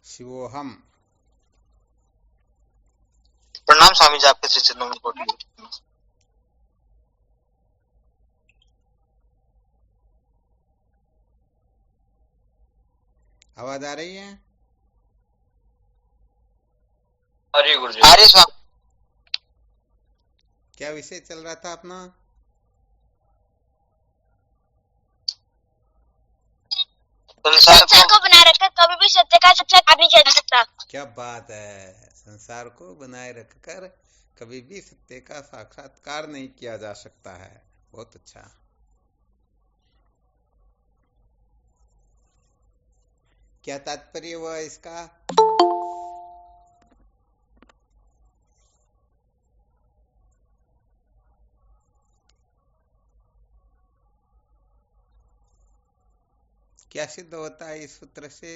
शिवोहम। प्रणाम स्वामी जी, आपके श्री चरणों में कोटि कोटि। आवाज आ रही है? हरे गुरु जी। अरे स्वामी, क्या विषय चल रहा था अपना? संसार को बनाए रखकर कभी भी सत्य का साक्षात्कार नहीं किया जा सकता। क्या बात है! संसार को बनाए रखकर कभी भी सत्य का साक्षात्कार नहीं किया जा सकता है। बहुत अच्छा। क्या तात्पर्य हुआ इसका? क्या सिद्ध होता है इस सूत्र से?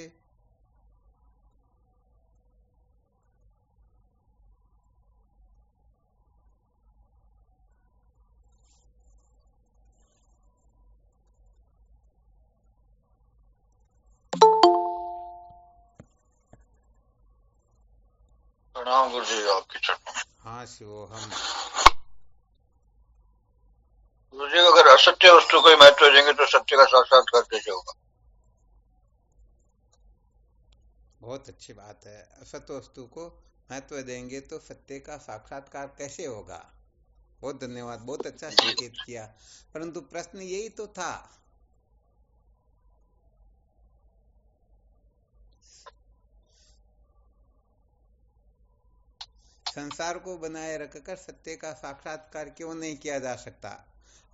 प्रणाम गुरु जी, आपके चरणों में। हाँ शिवोहम। गुरु जी, अगर असत्य वस्तु को ही महत्व देंगे तो सत्य का साक्षात्कार कैसे होगा? बहुत अच्छी बात है। असत वस्तु को महत्व देंगे तो सत्य का साक्षात्कार कैसे होगा? बहुत धन्यवाद, बहुत अच्छा संकेत किया। परंतु प्रश्न यही तो था। संसार को बनाए रखकर सत्य का साक्षात्कार क्यों नहीं किया जा सकता?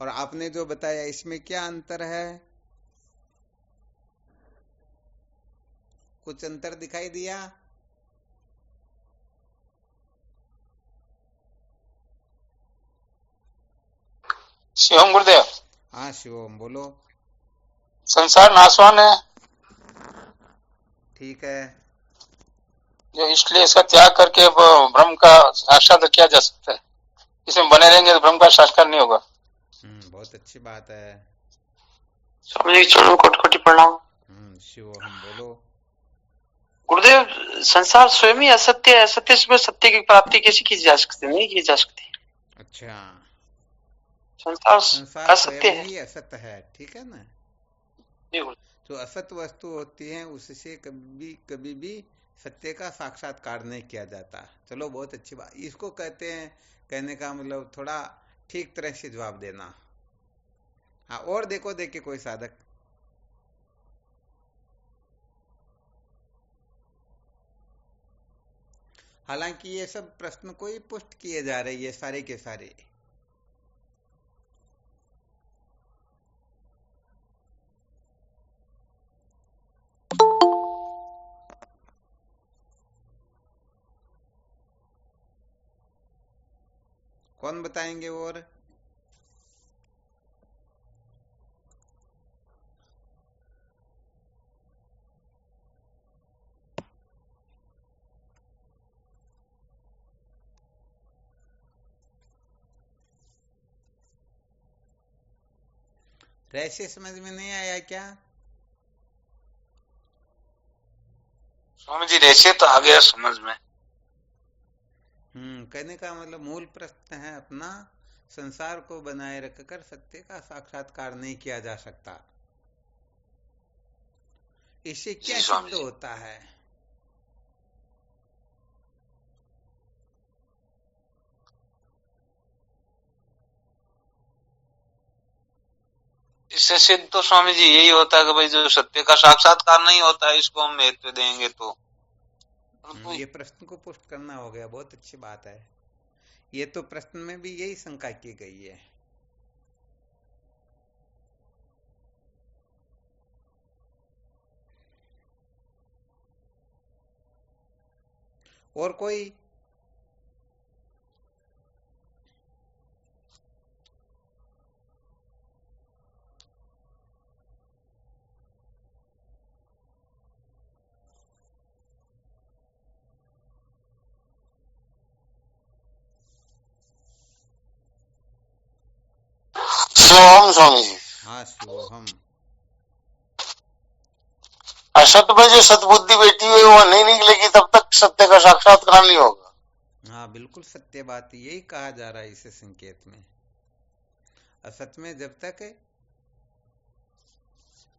और आपने जो बताया इसमें क्या अंतर है? कुछ अंतर दिखाई दिया? शिवम गुरुदेव। हाँ शिवम बोलो। संसार नाशवान है, ठीक है। जो इसलिए इसका त्याग करके ब्रह्म का साक्षात्कार किया जा सकता है। इसमें बने रहेंगे तो ब्रह्म का साक्षात्कार नहीं होगा। बहुत अच्छी बात है। स्वामी जी चरणों कोटि कोटि प्रणाम। शिवम बोलो। गुरुदेव, संसार स्वयं ही असत्य है, असत्य से सत्य की प्राप्ति कैसे की जा सकती? नहीं की जा सकती। अच्छा, संसार संसार असत्य स्वयं है। ही असत है, ठीक है ना? जी गुरु। जो असत वस्तु होती है उससे कभी कभी भी सत्य का साक्षात्कार नहीं किया जाता। चलो बहुत अच्छी बात, इसको कहते हैं, कहने का मतलब थोड़ा ठीक तरह से जवाब देना। हाँ, और देखो देखे कोई साधक। हालांकि ये सब प्रश्न को ही पुष्ट किए जा रहे हैं सारे के सारे। कौन बताएंगे? और रहस्य समझ में नहीं आया क्या? स्वामी जी, रहस्य तो आ गया समझ में। कहने का मतलब मूल प्रश्न है अपना, संसार को बनाए रखकर सत्य का साक्षात्कार नहीं किया जा सकता। इससे क्या सिद्ध होता है? इससे सिद्ध तो स्वामी जी यही होता है कि भाई जो सत्य का साक्षात्कार नहीं होता है इसको हम महत्व देंगे तो ये प्रश्न को पुष्ट करना हो गया, बहुत अच्छी बात है। ये तो प्रश्न में भी यही शंका की गई है। और कोई? शिवम स्वामी जी। हाँ शिवोहम। असत में जो सतबुद्धि बैठी हुई वो नहीं निकलेगी तब तक सत्य का साक्षात्कार नहीं होगा। हाँ बिल्कुल सत्य बात, यही कहा जा रहा है इस संकेत में। असत में जब तक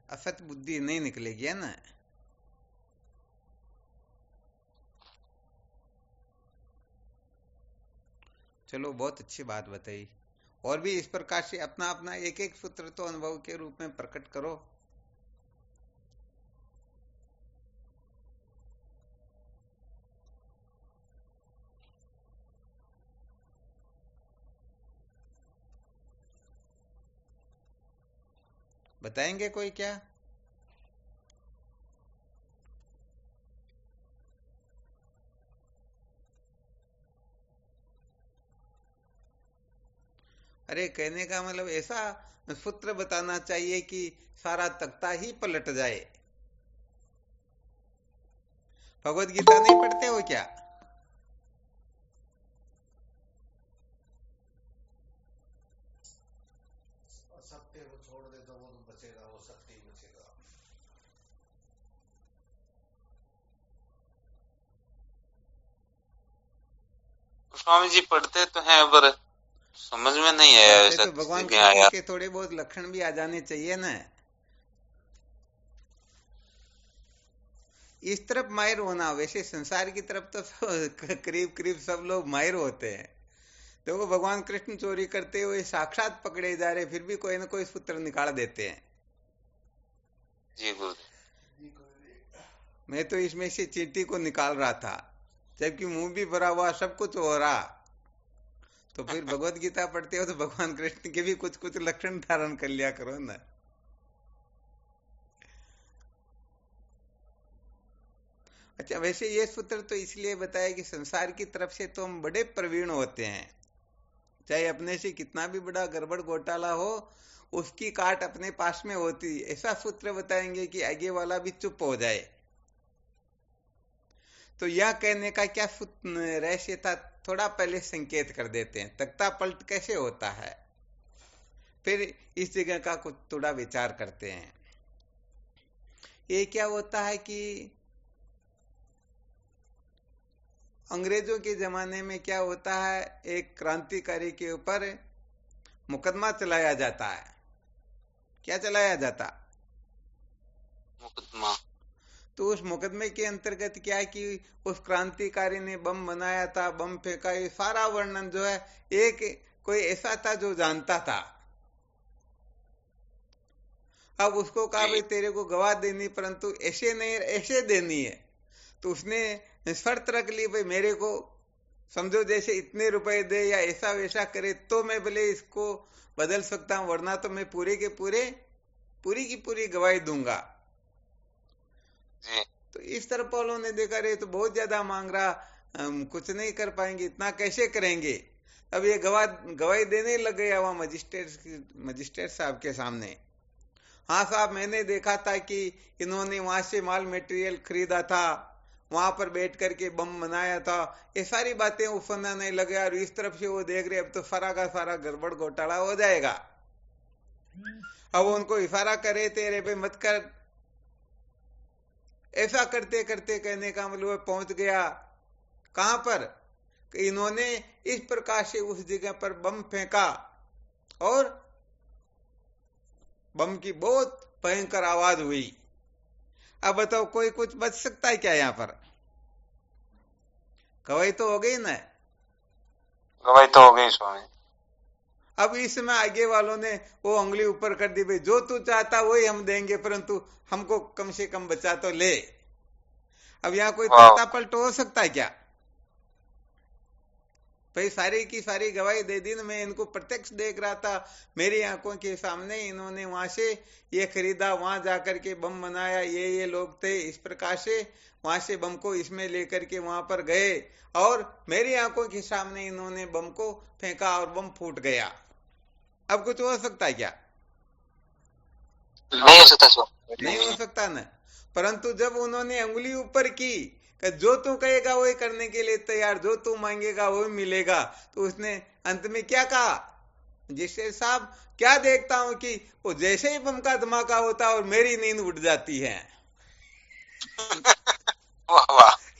असत बुद्धि नहीं निकलेगी, है ना। चलो बहुत अच्छी बात बताई। और भी इस प्रकार से अपना अपना एक एक सूत्र तो अनुभव के रूप में प्रकट करो। बताएंगे कोई क्या? अरे कहने का मतलब ऐसा सूत्र बताना चाहिए कि सारा तख्ता ही पलट जाए। भगवत गीता नहीं पढ़ते हो क्या? सत्य को छोड़ दे तो वो बचेगा, वो सत्य ही बचेगा। स्वामी जी पढ़ते तो हैं पर समझ में नहीं है, पढ़ते ऐसा तो भगवान नहीं कृष्ण आया। के थोड़े बहुत लक्षण भी आ जाने चाहिए ना। इस तरफ माहिर होना, वैसे संसार की तरफ तो करीब करीब सब लोग माहिर होते हैं। देखो भगवान कृष्ण चोरी करते हुए साक्षात पकड़े जा रहे, फिर भी कोई ना कोई सूत्र निकाल देते हैं। जी गुरु। मैं तो इसमें से चींटी को निकाल रहा था, जबकि मुंह भी भरा हुआ, सब कुछ हो रहा। तो फिर भगवत गीता पढ़ते हो तो भगवान कृष्ण के भी कुछ कुछ लक्षण धारण कर लिया करो ना। अच्छा, वैसे ये सूत्र तो इसलिए बताया कि संसार की तरफ से तो हम बड़े प्रवीण होते हैं, चाहे अपने से कितना भी बड़ा गड़बड़ घोटाला हो, उसकी काट अपने पास में होती। ऐसा सूत्र बताएंगे कि आगे वाला भी चुप हो जाए। तो यह कहने का क्या रहस्य था, थोड़ा पहले संकेत कर देते हैं। तख्ता पलट कैसे होता है, फिर इस जगह का कुछ थोड़ा विचार करते हैं। ये क्या होता है कि अंग्रेजों के जमाने में क्या होता है, एक क्रांतिकारी के ऊपर मुकदमा चलाया जाता है। क्या चलाया जाता? मुकदमा। तो उस मुकदमे के अंतर्गत क्या है कि उस क्रांतिकारी ने बम बनाया था, बम फेंका, ये सारा वर्णन जो है एक कोई ऐसा था जो जानता था। अब उसको कहा भाई तेरे को गवाह देनी, परंतु ऐसे नहीं, ऐसे देनी है। तो उसने शर्त रख ली, भाई मेरे को समझो जैसे इतने रुपए दे या ऐसा वैसा करे तो मैं भले इसको बदल सकता हूं, वरना तो मैं पूरी की पूरी गवाही दूंगा। तो इस तरफ वालों ने देखा, रे तो बहुत ज्यादा मांग रहा, हम कुछ नहीं कर पाएंगे, इतना कैसे करेंगे। अब ये गवाही देने लग गया वहां मजिस्ट्रेट साहब के सामने। हाँ साहब, मैंने देखा था कि इन्होंने वहां से माल मटेरियल खरीदा था, वहां पर बैठ करके बम बनाया था, ये सारी बातें वो सुनाने लगे। और इस तरफ से वो देख रहे अब तो सारा का सारा गड़बड़ घोटाला हो जाएगा। अब उनको इशारा करे तेरे पे मत कर, ऐसा करते करते कहने का मतलब पहुंच गया कहां पर, कि इन्होंने इस प्रकार से उस जगह पर बम फेंका और बम की बहुत भयंकर आवाज हुई। अब बताओ कोई कुछ बच सकता है क्या? यहां पर गवाही तो हो गई ना। गवाही तो हो गई स्वामी। अब इसमें आगे वालों ने वो उंगली ऊपर कर दी, भाई जो तू चाहता वही हम देंगे, परंतु हमको कम से कम बचा तो ले। अब यहाँ कोई तख्ता पलट हो सकता है क्या? भाई सारी की सारी गवाही दे दी ना, मैं इनको प्रत्यक्ष देख रहा था, मेरी आंखों के सामने इन्होंने वहां से ये खरीदा, वहां जाकर के बम बनाया, ये लोग थे, इस प्रकार से वहां से बम को इसमें लेकर के वहां पर गए और मेरी आंखों के सामने इन्होंने बम को फेंका और बम फूट गया। अब कुछ हो सकता है क्या? नहीं हो सकता स्वामी, नहीं हो सकता ना। परंतु जब उन्होंने उंगली ऊपर की कि जो तू कहेगा वही करने के लिए तैयार, जो तू मांगेगा वही मिलेगा, तो उसने अंत में क्या कहा, जिससे साहब क्या देखता हूं कि वो जैसे ही बम का धमाका होता और मेरी नींद उड़ जाती है।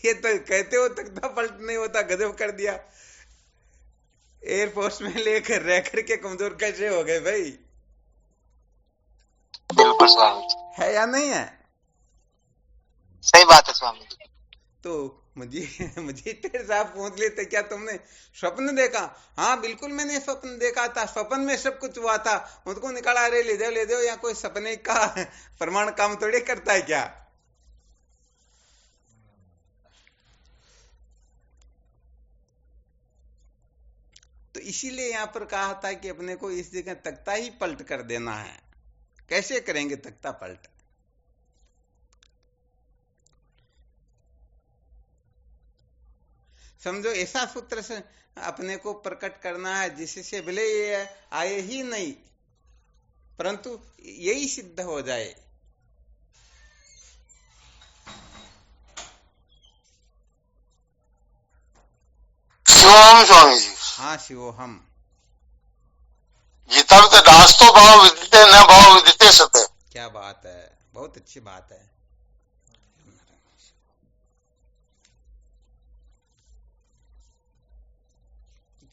ये तो कहते हो तख्ता पलट नहीं होता, गजब कर दिया। एयरफोर्स में लेकर रह करके कमजोर कैसे हो गए भाई? बिल्कुल स्वामी जी, है या नहीं है? सही बात है स्वामी जी। तो मजिस्ट्रेट साहब पूछ लेते क्या तुमने स्वप्न देखा? हाँ बिल्कुल मैंने स्वप्न देखा था, स्वप्न में सब कुछ हुआ था। उनको निकाला, अरे ले जाओ, या कोई सपने का प्रमाण काम थोड़ी करता है क्या? तो इसीलिए यहाँ पर कहा था कि अपने को इस जगह तख्ता ही पलट कर देना है। कैसे करेंगे तख्ता पलट? समझो ऐसा सूत्र से अपने को प्रकट करना है जिससे भले ये आए ही नहीं परंतु यही सिद्ध हो जाए। शिवोहम स्वामी जी, हाँ शिवोहम। गीता में तो दास्तो भाव विदिते न भाव विदिते सते। क्या बात है, बहुत अच्छी बात है।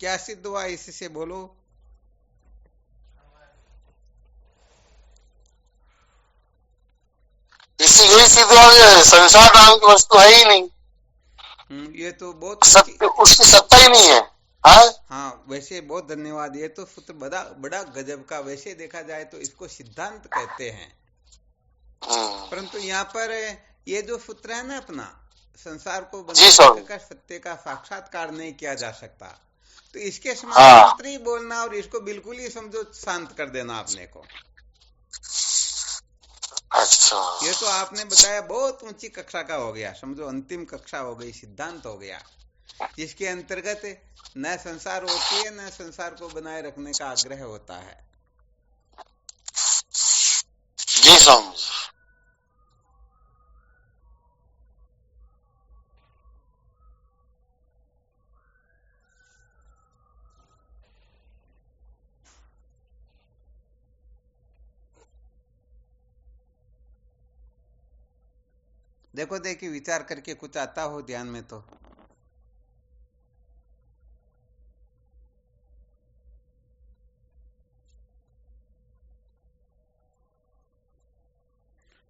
क्या सिद्ध हुआ इससे बोलो? इसी यही सिद्ध हुआ कि संसार नाम की वस्तु है ही नहीं, ये तो बहुत सत्य उसकी सत्ता ही नहीं है। हाँ वैसे बहुत धन्यवाद। ये तो सूत्र बड़ा बड़ा गजब का, वैसे देखा जाए तो इसको सिद्धांत कहते हैं। परंतु यहाँ पर ये जो सूत्र है ना अपना, संसार को बनाकर सत्य का साक्षात्कार नहीं किया जा सकता, तो इसके समान सूत्र ही बोलना और इसको बिल्कुल ही समझो शांत कर देना अपने को। अच्छा, ये तो आपने बताया बहुत ऊंची कक्षा का हो गया, समझो अंतिम कक्षा हो गई, सिद्धांत हो गया, जिसके अंतर्गत न संसार होती है न संसार को बनाए रखने का आग्रह होता है। जी स्वामी। देखो देखिए, विचार करके कुछ आता हो ध्यान में तो।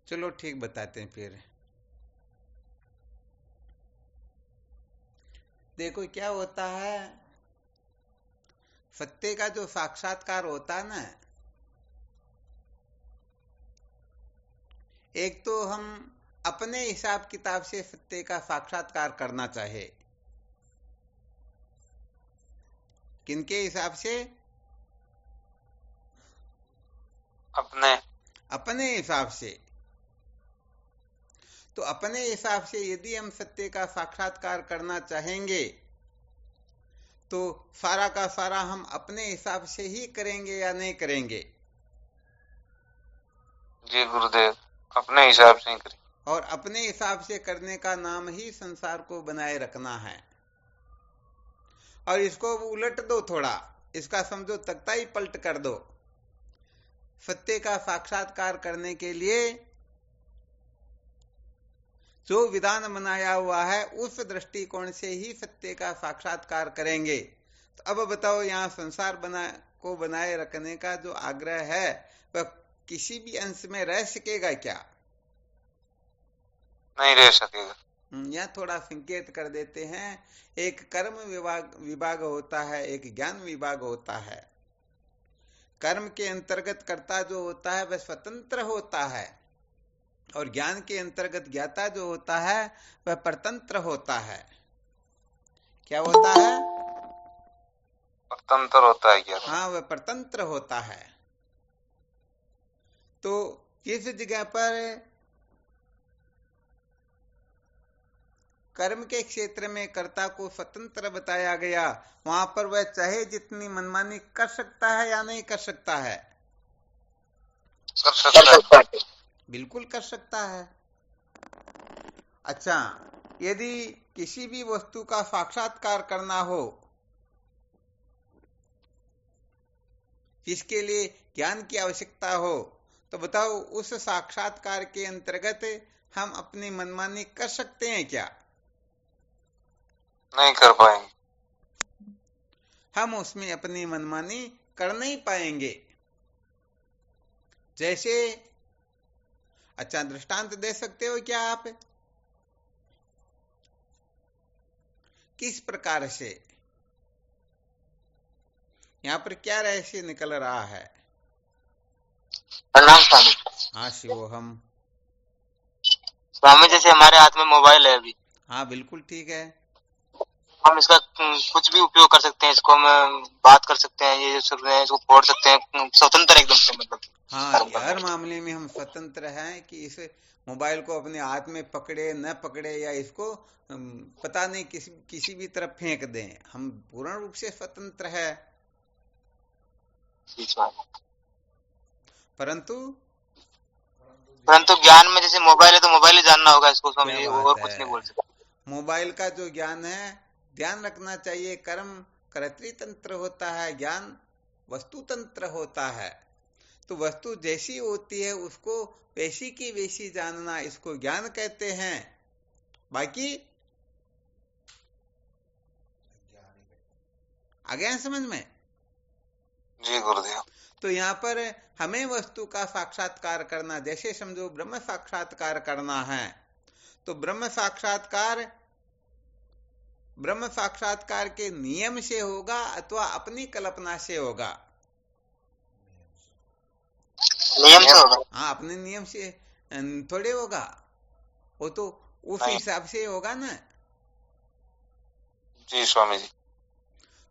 चलो ठीक, बताते हैं फिर। देखो क्या होता है, सत्य का जो साक्षात्कार होता है ना, एक तो हम अपने हिसाब किताब से सत्य का साक्षात्कार करना चाहे। किनके हिसाब से? अपने हिसाब से। तो अपने हिसाब से यदि हम सत्य का साक्षात्कार करना चाहेंगे तो सारा का सारा हम अपने हिसाब से ही करेंगे या नहीं करेंगे? जी गुरुदेव, अपने हिसाब से ही करेंगे। और अपने हिसाब से करने का नाम ही संसार को बनाए रखना है। और इसको उलट दो थोड़ा, इसका समझो तख्ता ही पलट कर दो। सत्य का साक्षात्कार करने के लिए जो विधान बनाया हुआ है उस दृष्टिकोण से ही सत्य का साक्षात्कार करेंगे। तो अब बताओ, यहाँ संसार को बनाए रखने का जो आग्रह है वह किसी भी अंश में रह सकेगा क्या? नहीं रह सकेगा। यहाँ थोड़ा संकेत कर देते हैं। एक कर्म विभाग होता है, एक ज्ञान विभाग होता है। कर्म के अंतर्गत कर्ता जो होता है वह स्वतंत्र होता है, और ज्ञान के अंतर्गत ज्ञाता जो होता है वह परतंत्र होता है। क्या होता है? परतंत्र होता है क्या? हाँ, वह परतंत्र होता है। तो जिस जगह पर कर्म के क्षेत्र में कर्ता को स्वतंत्र बताया गया, वहां पर वह चाहे जितनी मनमानी कर सकता है या नहीं कर सकता है? कर सकता है। बिल्कुल कर सकता है। अच्छा, यदि किसी भी वस्तु का साक्षात्कार करना हो जिसके लिए ज्ञान की आवश्यकता हो, तो बताओ उस साक्षात्कार के अंतर्गत हम अपनी मनमानी कर सकते हैं क्या? नहीं कर पाएंगे। हम उसमें अपनी मनमानी कर नहीं पाएंगे। जैसे, अच्छा दृष्टांत दे सकते हो क्या आप? किस प्रकार से? यहाँ पर क्या रहस्य निकल रहा है? प्रणाम स्वामी। हाँ शिवोहम। स्वामी जैसे हमारे हाथ में मोबाइल है अभी, हाँ बिल्कुल ठीक है। हम इसका कुछ भी उपयोग कर सकते हैं, इसको हम बात कर सकते हैं, ये सुन रहे हैं इसको पढ़ सकते हैं, स्वतंत्र एकदम से, मतलब हाँ, हर मामले में हम स्वतंत्र हैं कि इस मोबाइल को अपने हाथ में पकड़े न पकड़े या इसको पता नहीं किसी भी तरफ फेंक दें, हम पूर्ण रूप से स्वतंत्र है। परंतु परंतु ज्ञान में जैसे मोबाइल है तो मोबाइल ही जानना होगा इसको स्वामी क्या जी, बात और है। कुछ नहीं बोल सकते। मोबाइल का जो ज्ञान है, ध्यान रखना चाहिए, कर्म कर्तृतंत्र होता है, ज्ञान वस्तुतंत्र होता है। तो वस्तु जैसी होती है उसको वैसी की वैसी जानना, इसको ज्ञान कहते हैं। बाकी आ गया समझ में? जी गुरुदेव। तो यहाँ पर हमें वस्तु का साक्षात्कार करना, जैसे समझो ब्रह्म साक्षात्कार करना है, तो ब्रह्म साक्षात्कार के नियम से होगा अथवा अपनी कल्पना से होगा? नियम से होगा। हाँ, अपने नियम से थोड़े होगा, वो तो उस हिसाब से होगा ना। जी स्वामी जी।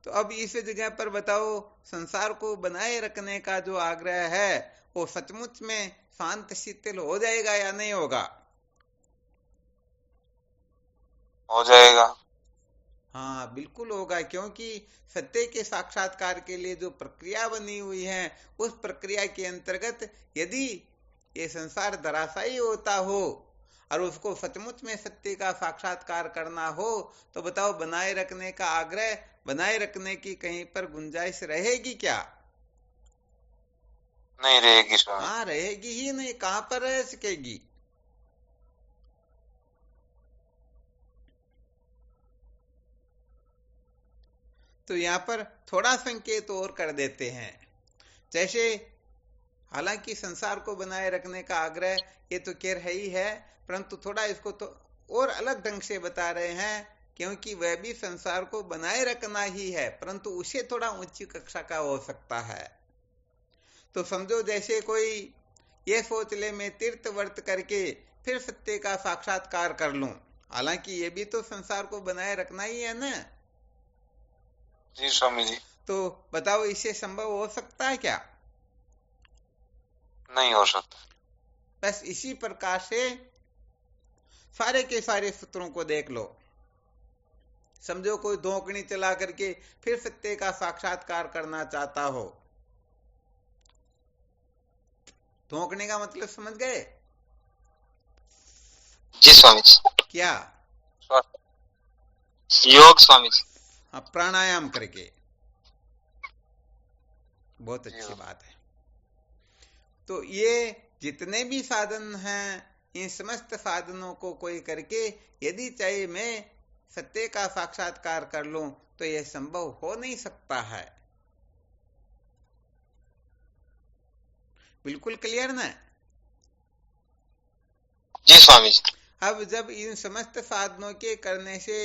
तो अब इस जगह पर बताओ, संसार को बनाए रखने का जो आग्रह है वो सचमुच में शांत शीतल हो जाएगा या नहीं होगा? हो जाएगा। हाँ बिल्कुल होगा, क्योंकि सत्य के साक्षात्कार के लिए जो प्रक्रिया बनी हुई है, उस प्रक्रिया के अंतर्गत यदि ये संसार धराशायी होता हो और उसको सचमुच में सत्य का साक्षात्कार करना हो, तो बताओ बनाए रखने का आग्रह, बनाए रखने की कहीं पर गुंजाइश रहेगी क्या? नहीं रहेगी स्वामी। हाँ रहेगी ही नहीं, कहां पर रह सकेगी? तो यहाँ पर थोड़ा संकेत और कर देते हैं। जैसे हालांकि संसार को बनाए रखने का आग्रह ये तो खैर है ही है, परंतु थोड़ा इसको तो और अलग ढंग से बता रहे हैं, क्योंकि वह भी संसार को बनाए रखना ही है, परंतु उसे थोड़ा ऊंची कक्षा का हो सकता है। तो समझो जैसे कोई ये सोच ले मैं तीर्थ व्रत करके फिर सत्य का साक्षात्कार कर लूं, हालांकि ये भी तो संसार को बनाए रखना ही है ना। जी स्वामी जी। तो बताओ इससे संभव हो सकता है क्या? नहीं हो सकता। बस इसी प्रकार से सारे के सारे सूत्रों को देख लो। समझो कोई धोकनी चला करके फिर सत्य का साक्षात्कार करना चाहता हो, धोकने का मतलब समझ गए? जी स्वामी जी। क्या? योग स्वामी जी। हाँ, प्राणायाम करके। बहुत अच्छी बात है। तो ये जितने भी साधन हैं, इन समस्त साधनों को कोई करके यदि चाहे मैं सत्य का साक्षात्कार कर लूं, तो यह संभव हो नहीं सकता है। बिल्कुल क्लियर ना? जी स्वामी जी। अब जब इन समस्त साधनों के करने से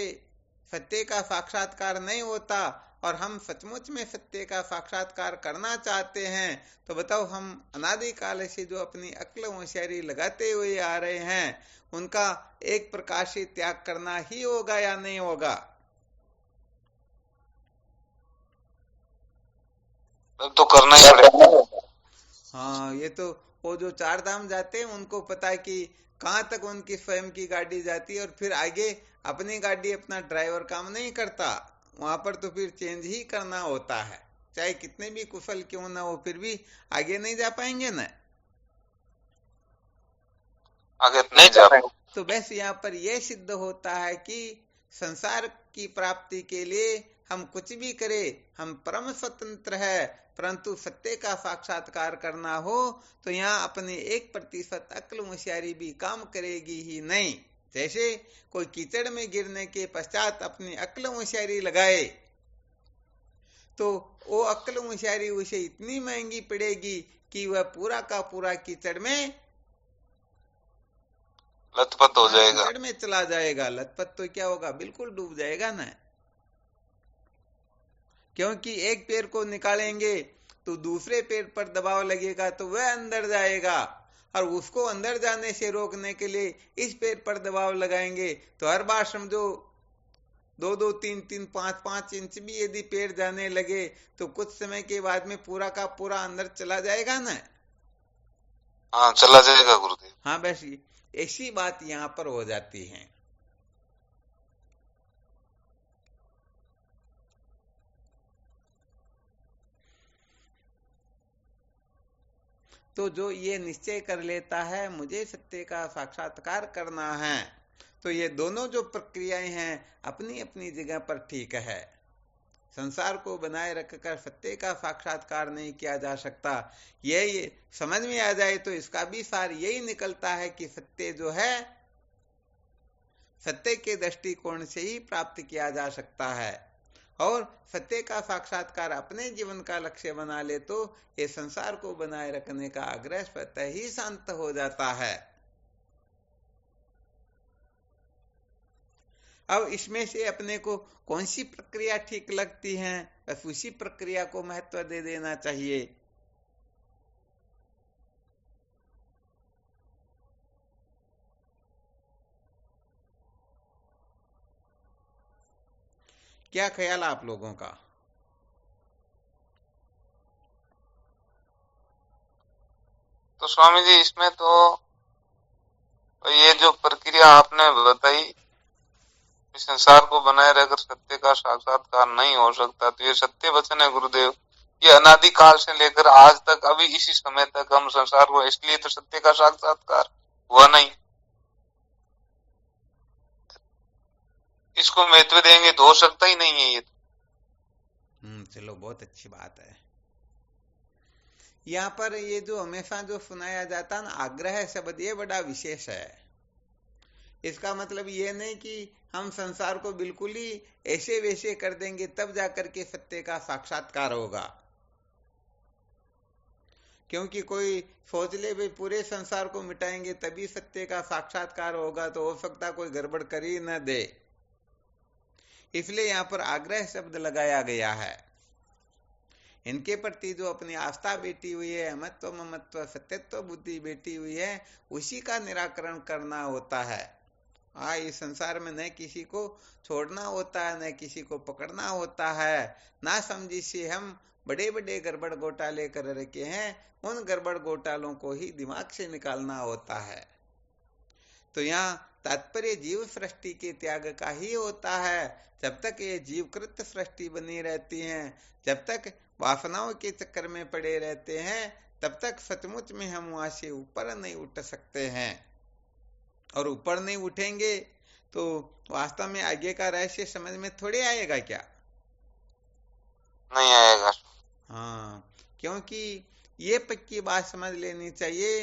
सत्य का साक्षात्कार नहीं होता और हम सचमुच में सत्य का साक्षात्कार करना चाहते हैं, तो बताओ हम अनादिकाल से जो अपनी अक्ल होशियारी लगाते हुए आ रहे हैं, उनका एक प्रकार से त्याग करना ही होगा या नहीं होगा? तो करना ही पड़ेगा। हाँ, ये तो वो जो चार धाम जाते हैं उनको पता है कि कहाँ तक उनकी स्वयं की गाड़ी जाती है, और फिर आगे अपनी गाड़ी अपना ड्राइवर काम नहीं करता, वहां पर तो फिर चेंज ही करना होता है, चाहे कितने भी कुशल क्यों ना हो, फिर भी आगे नहीं जा पाएंगे ना। आगे नहीं जा पाएंगे। तो बस यहाँ पर यह सिद्ध होता है कि संसार की प्राप्ति के लिए हम कुछ भी करें, हम परम स्वतंत्र है, परंतु सत्य का साक्षात्कार करना हो तो यहाँ अपनी 1% अक्ल होशियारी भी काम करेगी ही नहीं। जैसे कोई कीचड़ में गिरने के पश्चात अपनी अक्ल होशियारी लगाए तो वो अक्ल होशियारी उसे इतनी महंगी पड़ेगी कि वह पूरा का पूरा कीचड़ में लथपथ हो जाएगा। कीचड़ में चला जाएगा। लथपथ तो क्या होगा, बिल्कुल डूब जाएगा ना। क्योंकि एक पैर को निकालेंगे तो दूसरे पैर पर दबाव लगेगा तो वह अंदर जाएगा, और उसको अंदर जाने से रोकने के लिए इस पैर पर दबाव लगाएंगे तो हर बार समझो 2-2, 3-3, 5-5 इंच भी यदि पैर जाने लगे तो कुछ समय के बाद में पूरा का पूरा अंदर चला जाएगा ना। हाँ, चला जाएगा गुरुदेव। हाँ, बस ऐसी बात यहाँ पर हो जाती है। तो जो ये निश्चय कर लेता है मुझे सत्य का साक्षात्कार करना है, तो ये दोनों जो प्रक्रियाएं हैं अपनी अपनी जगह पर ठीक है। संसार को बनाए रखकर सत्य का साक्षात्कार नहीं किया जा सकता, ये समझ में आ जाए तो इसका भी सार यही निकलता है कि सत्य जो है सत्य के दृष्टिकोण से ही प्राप्त किया जा सकता है, और सत्य का साक्षात्कार अपने जीवन का लक्ष्य बना ले तो ये संसार को बनाए रखने का आग्रह स्वतः ही शांत हो जाता है। अब इसमें से अपने को कौन सी प्रक्रिया ठीक लगती है, बस उसी प्रक्रिया को महत्व दे देना चाहिए। क्या ख्याल आप लोगों का? तो स्वामी जी इसमें तो ये जो प्रक्रिया आपने बताई, इस संसार को बनाए रहकर सत्य का साक्षात्कार नहीं हो सकता, तो ये सत्य वचन है गुरुदेव। ये अनादि काल से लेकर आज तक अभी इसी समय तक हम संसार को, इसलिए तो सत्य का साक्षात्कार हुआ नहीं। इसको महत्व देंगे तो हो सकता ही नहीं है ये। चलो बहुत अच्छी बात है। यहाँ पर ये जो हमेशा जो सुनाया जाता ना आग्रह शब्द, ये बड़ा विशेष है। इसका मतलब ये नहीं कि हम संसार को बिल्कुल ही ऐसे वैसे कर देंगे तब जाकर के सत्य का साक्षात्कार होगा। क्योंकि कोई सोच ले भाई पूरे संसार को मिटाएंगे तभी सत्य का साक्षात्कार होगा, तो हो सकता कोई गड़बड़ कर ही न दे। इसलिए यहाँ पर आग्रह शब्द लगाया गया है। इनके प्रति जो अपनी आस्था बैठी हुई है, अमत्व ममत्व सत्यत्व बुद्धि बैठी हुई है, उसी का निराकरण करना होता है। इस संसार में न किसी को छोड़ना होता है, न किसी को पकड़ना होता है। ना समझी से हम बड़े बड़े गड़बड़ घोटाले कर रखे हैं, उन गड़बड़ घोटालों को ही दिमाग से निकालना होता है। तो यहाँ तात्पर्य जीव सृष्टि के त्याग का ही होता है। जब तक ये जीवकृत सृष्टि बनी रहती है, जब तक वासनाओं के चक्कर में पड़े रहते हैं, तब तक सचमुच में हम वहां से ऊपर नहीं उठ सकते हैं। और ऊपर नहीं उठेंगे तो वास्तव में आगे का रहस्य समझ में थोड़े आएगा क्या? नहीं आएगा। हाँ, क्योंकि ये पक्की बात समझ लेनी चाहिए,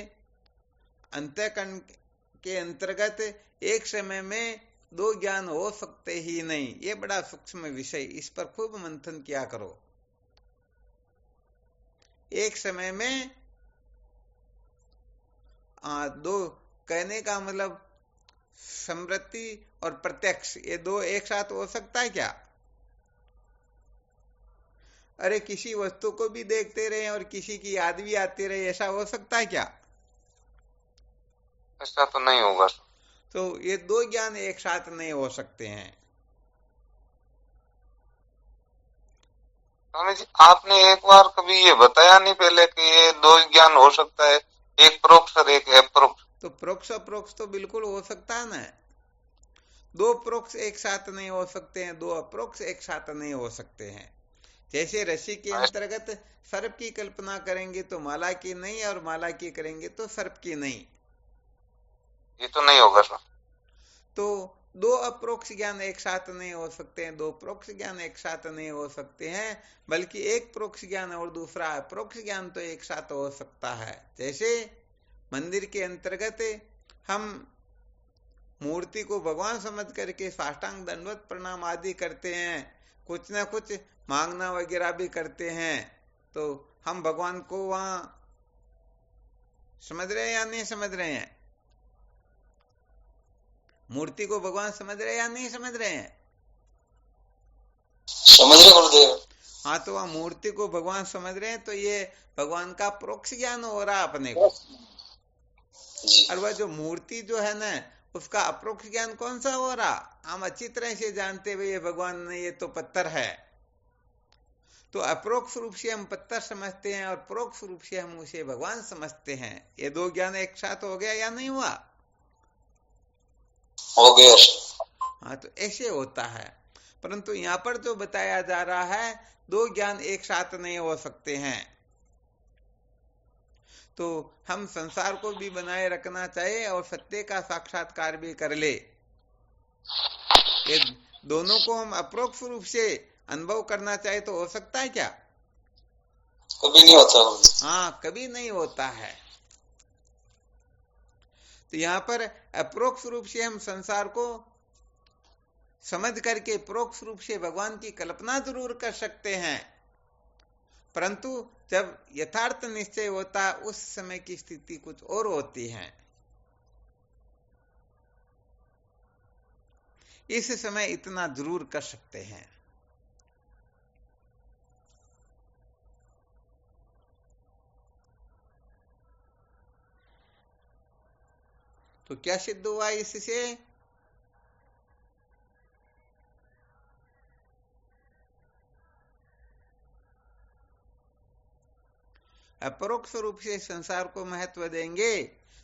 अंतःकरण के अंतर्गत एक समय में दो ज्ञान हो सकते ही नहीं। ये बड़ा सूक्ष्म विषय, इस पर खूब मंथन किया करो। एक समय में दो, कहने का मतलब स्मृति और प्रत्यक्ष, ये दो एक साथ हो सकता है क्या? अरे किसी वस्तु को भी देखते रहे और किसी की याद भी आती रहे, ऐसा हो सकता है क्या? ऐसा तो नहीं होगा। तो ये दो ज्ञान एक साथ नहीं हो सकते हैं। स्वामी जी आपने एक बार कभी ये बताया नहीं पहले कि ये दो ज्ञान हो सकता है, एक प्रोक्ष और एक अप्रोक्ष। तो प्रोक्ष अप्रोक्ष तो बिल्कुल हो सकता है ना। दो प्रोक्ष एक साथ नहीं हो सकते हैं, दो अप्रोक्ष एक साथ नहीं हो सकते हैं। जैसे रस्सी के अंतर्गत सर्प की कल्पना करेंगे तो माला की नहीं, और माला की करेंगे तो सर्प की नहीं। ये तो नहीं होगा सर। तो दो अप्रोक्ष ज्ञान एक साथ नहीं हो सकते हैं, दो प्रोक्ष ज्ञान एक साथ नहीं हो सकते हैं, बल्कि एक प्रोक्ष ज्ञान और दूसरा अप्रोक्ष ज्ञान तो एक साथ हो सकता है। जैसे मंदिर के अंतर्गत हम मूर्ति को भगवान समझ करके साष्टांग दंडवत प्रणाम आदि करते हैं, कुछ ना कुछ मांगना वगैरह भी करते हैं, तो हम भगवान को वहां समझ रहे हैं या नहीं समझ रहे हैं? मूर्ति को भगवान समझ रहे हैं या नहीं समझ रहे हैं? समझ रहे गुरुदेव। हाँ, तो वह मूर्ति को भगवान समझ रहे हैं, तो ये भगवान का परोक्ष ज्ञान हो रहा है अपने को। और वह जो मूर्ति जो है ना, उसका अप्रोक्ष ज्ञान कौन सा हो रहा? हम अच्छी तरह से जानते हुए ये भगवान नहीं, ये तो पत्थर है। तो अप्रोक्ष रूप से हम पत्थर समझते हैं और परोक्ष रूप से हम उसे भगवान समझते हैं। ये दो ज्ञान एक साथ हो गया या नहीं हुआ? हो गया। हाँ, तो ऐसे होता है। परंतु यहाँ पर जो बताया जा रहा है, दो ज्ञान एक साथ नहीं हो सकते हैं। तो हम संसार को भी बनाए रखना चाहिए और सत्य का साक्षात्कार भी कर ले। ये दोनों को हम अप्रोक्ष रूप से अनुभव करना चाहे तो हो सकता है क्या? कभी नहीं होता। हाँ, कभी नहीं होता है। तो यहाँ पर अप्रोक्ष रूप से हम संसार को समझ करके परोक्ष रूप से भगवान की कल्पना जरूर कर सकते हैं, परंतु जब यथार्थ निश्चय होता है उस समय की स्थिति कुछ और होती है। इस समय इतना जरूर कर सकते हैं। तो क्या सिद्ध हुआ इससे? अपरोक्ष रूप से संसार को महत्व देंगे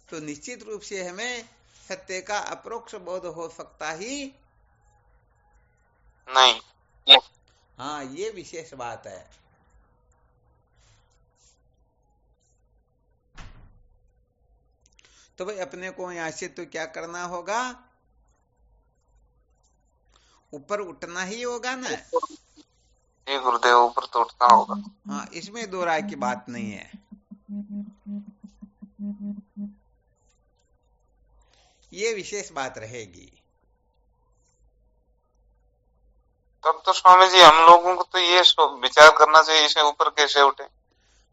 तो निश्चित रूप से हमें सत्य का अपरोक्ष बोध हो सकता ही नहीं। हाँ, ये विशेष बात है। तो भाई अपने को यहां से तो क्या करना होगा? ऊपर उठना ही होगा ना। जी गुरुदेव, ऊपर तो उठना होगा। हाँ, इसमें दो राय की बात नहीं है। ये विशेष बात रहेगी। तब तो स्वामी जी हम लोगों को तो ये विचार करना चाहिए, इसे ऊपर कैसे उठे।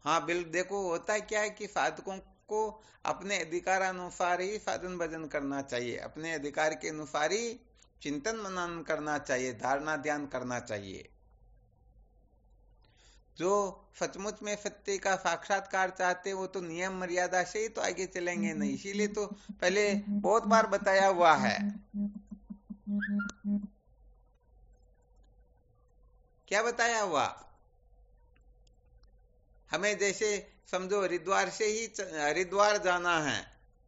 हाँ, बिल्कुल। देखो, होता क्या है कि साधकों को अपने अधिकार अनुसार ही साधन भजन करना चाहिए, अपने अधिकार के अनुसार ही चिंतन मनन करना चाहिए, धारणा ध्यान करना चाहिए। जो सचमुच में सत्य का साक्षात्कार चाहते वो तो नियम मर्यादा से ही तो आगे चलेंगे नहीं। इसीलिए तो पहले बहुत बार बताया हुआ है। क्या बताया हुआ? हमें जैसे समझो हरिद्वार जाना है,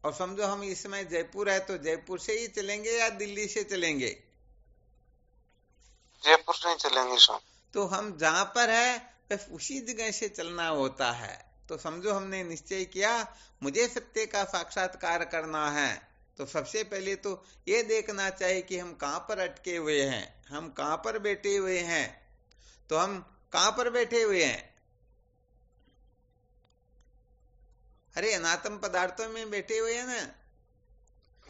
और समझो हम इस समय जयपुर है तो जयपुर से ही चलेंगे या दिल्ली से चलेंगे? जयपुर से ही चलेंगे स्वामी। तो हम जहां पर है बस उसी जगह से चलना होता है। तो समझो हमने निश्चय किया मुझे सत्य का साक्षात्कार करना है, तो सबसे पहले तो ये देखना चाहिए कि हम कहां पर अटके हुए हैं, हम कहां पर बैठे हुए हैं। तो हम कहां पर बैठे हुए हैं? अरे अनात्म पदार्थों में बैठे हुए हैं ना।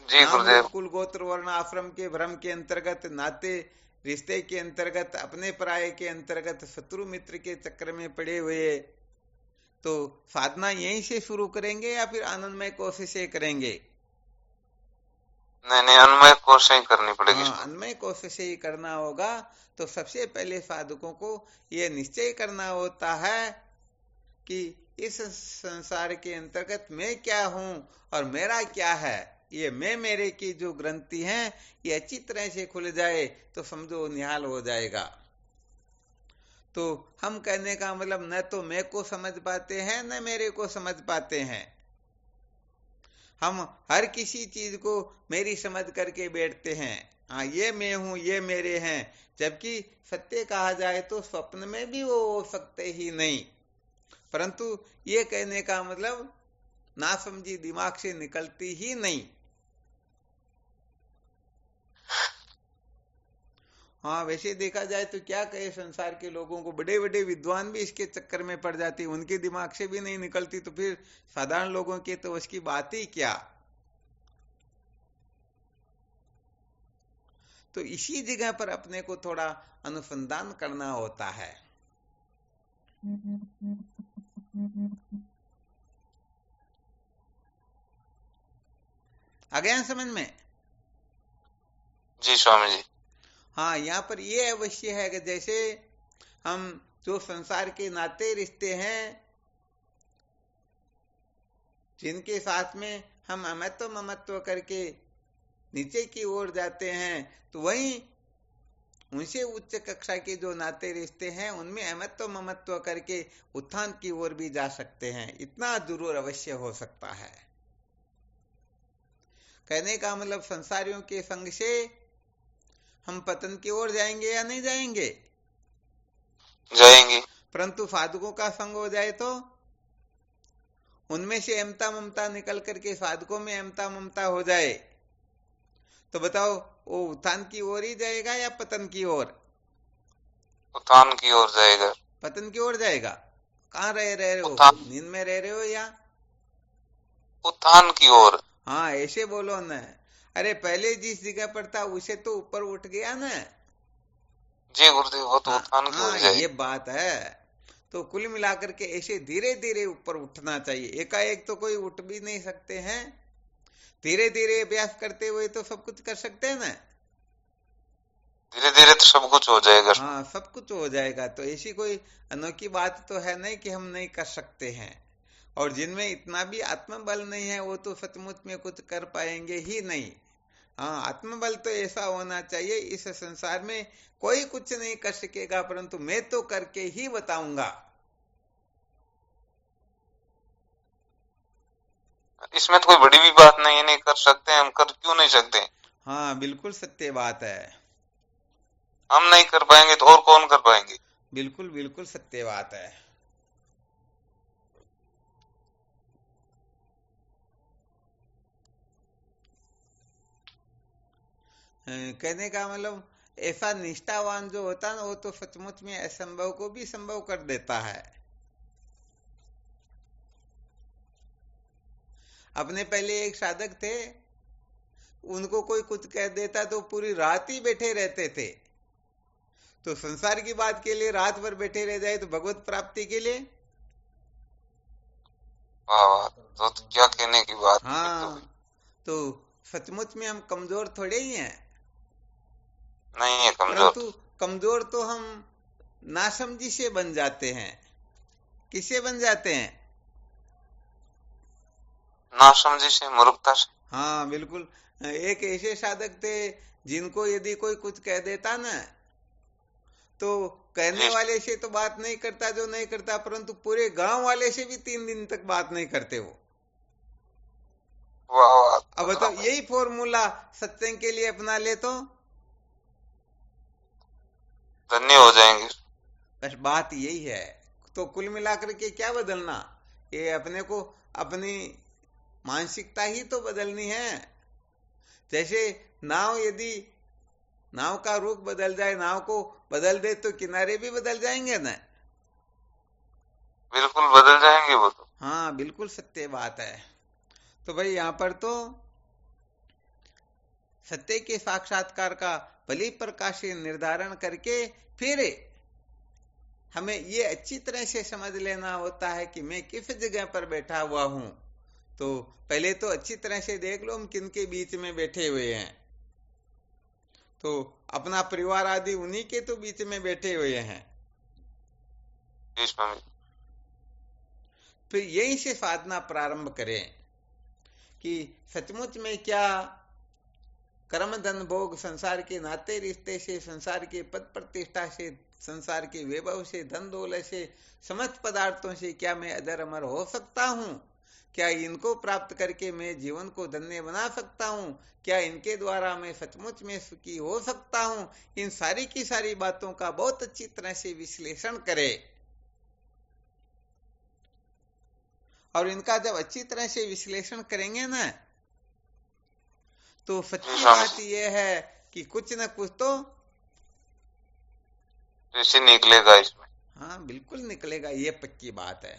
जी गुरुदेव। कुल गोत्र वर्ण आश्रम के भ्रम के अंतर्गत, नाते रिश्ते के अंतर्गत, अपने पराये के अंतर्गत, शत्रु मित्र के चक्र में पड़े हुए। तो साधना यहीं से शुरू करेंगे या फिर आनंदमय कोश से करेंगे? नहीं, अन्वय कोश ही करनी पड़ेगी। हाँ, अन्वय कोश से ही करना होगा। तो सबसे पहले साधकों को यह निश्चय करना होता है कि इस संसार के अंतर्गत मैं क्या हूं और मेरा क्या है। ये मैं मेरे की जो ग्रंथि है ये अच्छी तरह से खुल जाए तो समझो निहाल हो जाएगा। तो हम कहने का मतलब न तो मैं को समझ पाते हैं न मेरे को समझ पाते हैं। हम हर किसी चीज को मेरी समझ करके बैठते हैं। हाँ, ये मैं हूं, ये मेरे हैं, जबकि सत्य कहा जाए तो स्वप्न में भी वो हो सकते ही नहीं। परंतु ये कहने का मतलब नासमझी दिमाग से निकलती ही नहीं। हाँ, वैसे देखा जाए तो क्या कहे, संसार के लोगों को बड़े बड़े विद्वान भी इसके चक्कर में पड़ जाते, उनके दिमाग से भी नहीं निकलती, तो फिर साधारण लोगों के तो उसकी बात ही क्या। तो इसी जगह पर अपने को थोड़ा अनुसंधान करना होता है। आ गया समझ में? जी स्वामी जी। हाँ, यहाँ पर ये अवश्य है कि जैसे हम जो संसार के नाते रिश्ते हैं, जिनके साथ में हम अमत्व ममत्व करके नीचे की ओर जाते हैं, तो वहीं उनसे उच्च कक्षा के जो नाते रिश्ते हैं उनमें अमत्व ममत्व करके उत्थान की ओर भी जा सकते हैं। इतना जरूर अवश्य हो सकता है। कहने का मतलब संसारियों के संग से हम पतन की ओर जाएंगे या नहीं जाएंगे? जाएंगे। परंतु साधकों का संग हो जाए तो उनमें से अमता ममता निकल करके साधकों में अमता ममता हो जाए, तो बताओ वो उत्थान की ओर ही जाएगा या पतन की ओर? उत्थान की ओर जाएगा। पतन की ओर जाएगा। कहाँ रह रहे हो? उत्थान। नींद में रह रहे हो या? उत्थान की ओर। हाँ, ऐसे बोलो न। अरे पहले जिस जगह पर था उसे तो ऊपर उठ गया ना। जी गुरुदेव, वो तो हाँ, उत्थान की ओर हाँ, जाएगी। ये बात है। तो कुल मिलाकर के ऐसे धीरे धीरे ऊपर उठना चाहिए। एकाएक तो कोई उठ भी नहीं सकते हैं। धीरे धीरे अभ्यास करते हुए तो सब कुछ कर सकते हैं ना। धीरे धीरे तो सब कुछ हो जाएगा। हाँ, सब कुछ हो जाएगा। तो ऐसी कोई अनोखी बात तो है नहीं कि हम नहीं कर सकते हैं। और जिनमें इतना भी आत्मबल नहीं है वो तो सचमुच में कुछ कर पाएंगे ही नहीं। हाँ, आत्मबल तो ऐसा होना चाहिए, इस संसार में कोई कुछ नहीं कर सकेगा परंतु मैं तो करके ही बताऊंगा। इसमें तो कोई बड़ी भी बात नहीं है, नहीं कर सकते हम, कर क्यों नहीं सकते? हाँ, बिल्कुल सत्य बात है। हम नहीं कर पाएंगे तो और कौन कर पाएंगे? बिल्कुल बिल्कुल सत्य बात है। कहने का मतलब ऐसा निष्ठावान जो होता है ना वो तो सचमुच में असंभव को भी संभव कर देता है। अपने पहले एक साधक थे, उनको कोई कुछ कह देता तो पूरी रात ही बैठे रहते थे। तो संसार की बात के लिए रात भर बैठे रह जाए तो भगवत प्राप्ति के लिए वाह वाह, तो क्या कहने की बात है फिर तो। हाँ, तो सचमुच में हम कमजोर थोड़े ही हैं। नहीं है कमजोर। परंतु कमजोर तो हम नासमझी से बन जाते हैं। किससे बन जाते हैं? नासमझी से, मूर्खता से। हाँ, बिल्कुल। एक ऐसे साधक थे जिनको यदि कोई कुछ कह देता ना तो कहने जी। वाले से तो बात नहीं करता जो नहीं करता, परंतु पूरे गांव वाले से भी 3 दिन तक बात नहीं करते वो। वाह वाह। अब बताओ, यही फॉर्मूला सत्संग के लिए अपना ले तो धन्य हो जाएंगे। बस बात यही है। तो कुल मिलाकर के क्या बदलना? ये अपने को अपनी मानसिकता ही तो बदलनी है। जैसे यदि नाव का रुख बदल जाए, नाव को बदल दे तो किनारे भी बदल जाएंगे ना। बिल्कुल बदल जाएंगे वो तो। हाँ, बिल्कुल सत्य बात है। तो भाई यहाँ पर तो सत्य के साक्षात्कार का भली प्रकाश से निर्धारण करके फिर हमें ये अच्छी तरह से समझ लेना होता है कि मैं किस जगह पर बैठा हुआ हूं। तो पहले तो अच्छी तरह से देख लो हम किन के बीच में बैठे हुए हैं। तो अपना परिवार आदि उन्हीं के तो बीच में बैठे हुए हैं। फिर यहीं से साधना प्रारंभ करें कि सचमुच में क्या कर्म धन भोग संसार के नाते रिश्ते से, संसार के पद प्रतिष्ठा से, संसार के वैभव से, धन दौलत से, समस्त पदार्थों से क्या मैं अजर अमर हो सकता हूँ? क्या इनको प्राप्त करके मैं जीवन को धन्य बना सकता हूँ? क्या इनके द्वारा मैं सचमुच में सुखी हो सकता हूँ? इन सारी की सारी बातों का बहुत अच्छी तरह से विश्लेषण करें। और इनका जब अच्छी तरह से विश्लेषण करेंगे ना तो सच्ची बात यह है कि कुछ न कुछ तो जैसे निकलेगा इसमें। हाँ, बिल्कुल निकलेगा, ये पक्की बात है।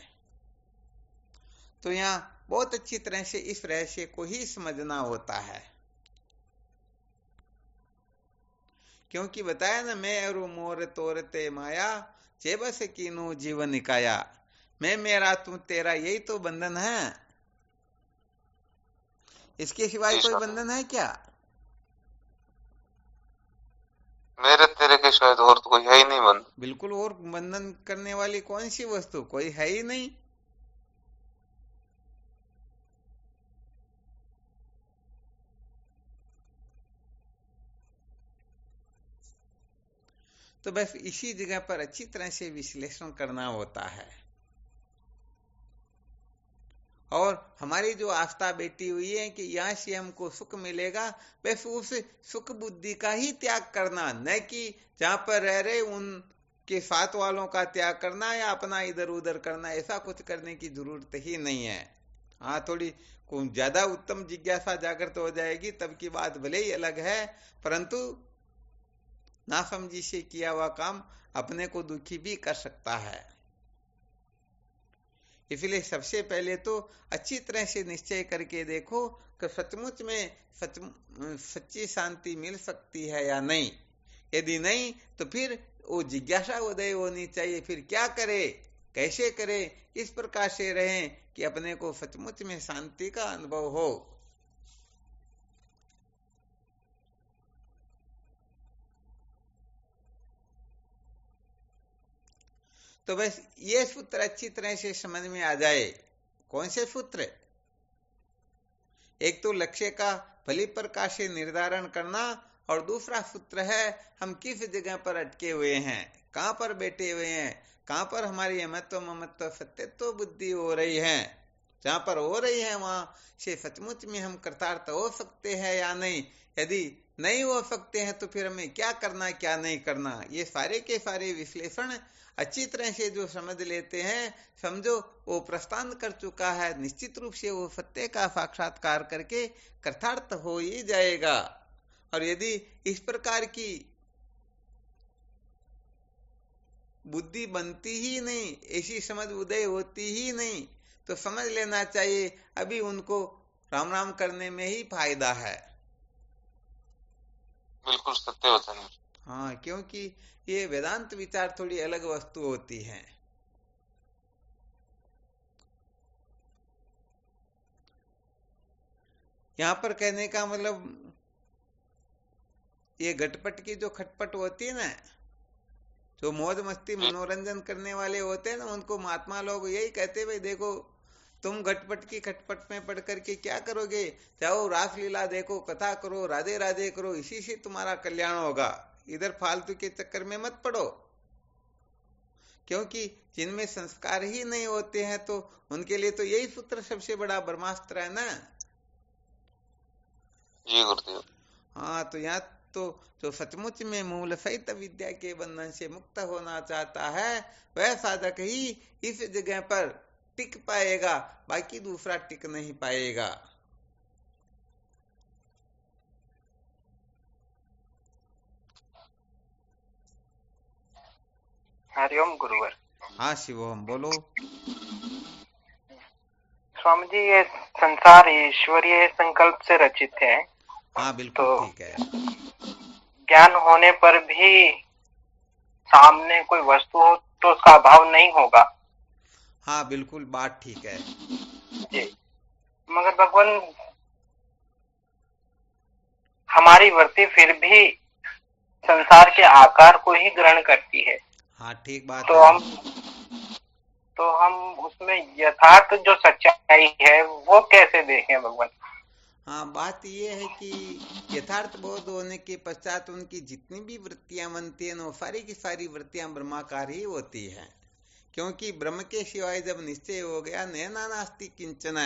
तो यहाँ बहुत अच्छी तरह से इस रहस्य को ही समझना होता है। क्योंकि बताया ना, मैं और मोर तोरते माया चे बस कीनू जीवन निकाया। मैं मेरा तू तेरा, यही तो बंधन है। इसके सिवाय जी कोई स्वामी, बंधन है क्या? मेरे तेरे के शायद और तो कोई है ही नहीं बंधन। बिल्कुल, और बंधन करने वाली कौन सी वस्तु? कोई है ही नहीं। तो बस इसी जगह पर अच्छी तरह से विश्लेषण करना होता है। और हमारी जो आस्था बैठी हुई है कि यहाँ से हमको सुख मिलेगा, बस उस सुख बुद्धि का ही त्याग करना, न कि जहां पर रह रहे उनके साथ वालों का त्याग करना या अपना इधर उधर करना। ऐसा कुछ करने की जरूरत ही नहीं है। हाँ, थोड़ी ज्यादा उत्तम जिज्ञासा जागृत हो जाएगी तब की बात भले ही अलग है, परंतु नासमझी से किया हुआ काम अपने को दुखी भी कर सकता है। इसलिए सबसे पहले तो अच्छी तरह से निश्चय करके देखो कि सचमुच में सच्ची शांति मिल सकती है या नहीं। यदि नहीं तो फिर वो जिज्ञासा उदय होनी चाहिए, फिर क्या करे, कैसे करे, इस प्रकार से रहें कि अपने को सचमुच में शांति का अनुभव हो। तो बस ये सूत्र अच्छी तरह से समझ में आ जाए। कौन से सूत्र? एक तो लक्ष्य का भली प्रकार से निर्धारण करना, और दूसरा सूत्र है हम किस जगह पर अटके हुए हैं, कहां पर बैठे हुए हैं, कहां पर हमारी अमत्व ममत्व सत्यत्व बुद्धि हो रही है। जहां पर हो रही है वहां से सचमुच में हम कृतार्थ हो सकते हैं या नहीं। यदि नहीं हो सकते हैं तो फिर हमें क्या करना क्या नहीं करना, ये सारे के सारे विश्लेषण अच्छी तरह से जो समझ लेते हैं, समझो वो प्रस्थान कर चुका है, निश्चित रूप से वो सत्य का साक्षात्कार करके कृतार्थ हो ही जाएगा। और यदि इस प्रकार की बुद्धि बनती ही नहीं, ऐसी समझ उदय होती ही नहीं, तो समझ लेना चाहिए अभी उनको राम राम करने में ही फायदा है। बिल्कुल सत्य वचन। हाँ, क्योंकि ये वेदांत विचार थोड़ी अलग वस्तु होती है। यहाँ पर कहने का मतलब, ये घटपट की जो खटपट होती है ना, जो मौज मस्ती मनोरंजन करने वाले होते हैं ना, उनको महात्मा लोग यही कहते, भाई देखो तुम घटपट की खटपट में पढ़ करके क्या करोगे, जाओ रासलीला देखो, कथा करो, राधे राधे करो, इसी से तुम्हारा कल्याण होगा। इधर फालतू के चक्कर में मत पड़ो। क्योंकि जिनमें संस्कार ही नहीं होते हैं तो उनके लिए तो यही सूत्र सबसे बड़ा ब्रह्मास्त्र है ना। जी गुरुदेव। हाँ, तो यहाँ तो जो सचमुच में मूल सहित विद्या के बंधन से मुक्त होना चाहता है, वह साधक ही इस जगह पर टिक पाएगा, बाकी दूसरा टिक नहीं पाएगा। हरिओम गुरुवर। हाँ शिवोम, बोलो। स्वामी जी, ये संसार ईश्वरीय संकल्प से रचित है। हाँ बिल्कुल तो ठीक है। ज्ञान होने पर भी सामने कोई वस्तु हो तो उसका अभाव नहीं होगा। हाँ बिल्कुल, बात ठीक है जी, मगर भगवान हमारी वृत्ति फिर भी संसार के आकार को ही ग्रहण करती है। हाँ ठीक बात तो है। हम उसमें यथार्थ जो सच्चाई है वो कैसे देखें भगवान? हाँ, बात ये है कि यथार्थ बोध होने के पश्चात उनकी जितनी भी वृत्तियां बनती है वो सारी की सारी वृत्तियां ब्रह्माकार ही होती है। क्योंकि ब्रह्म के सिवाय जब निश्चय हो गया नैना नास्ति किंचन,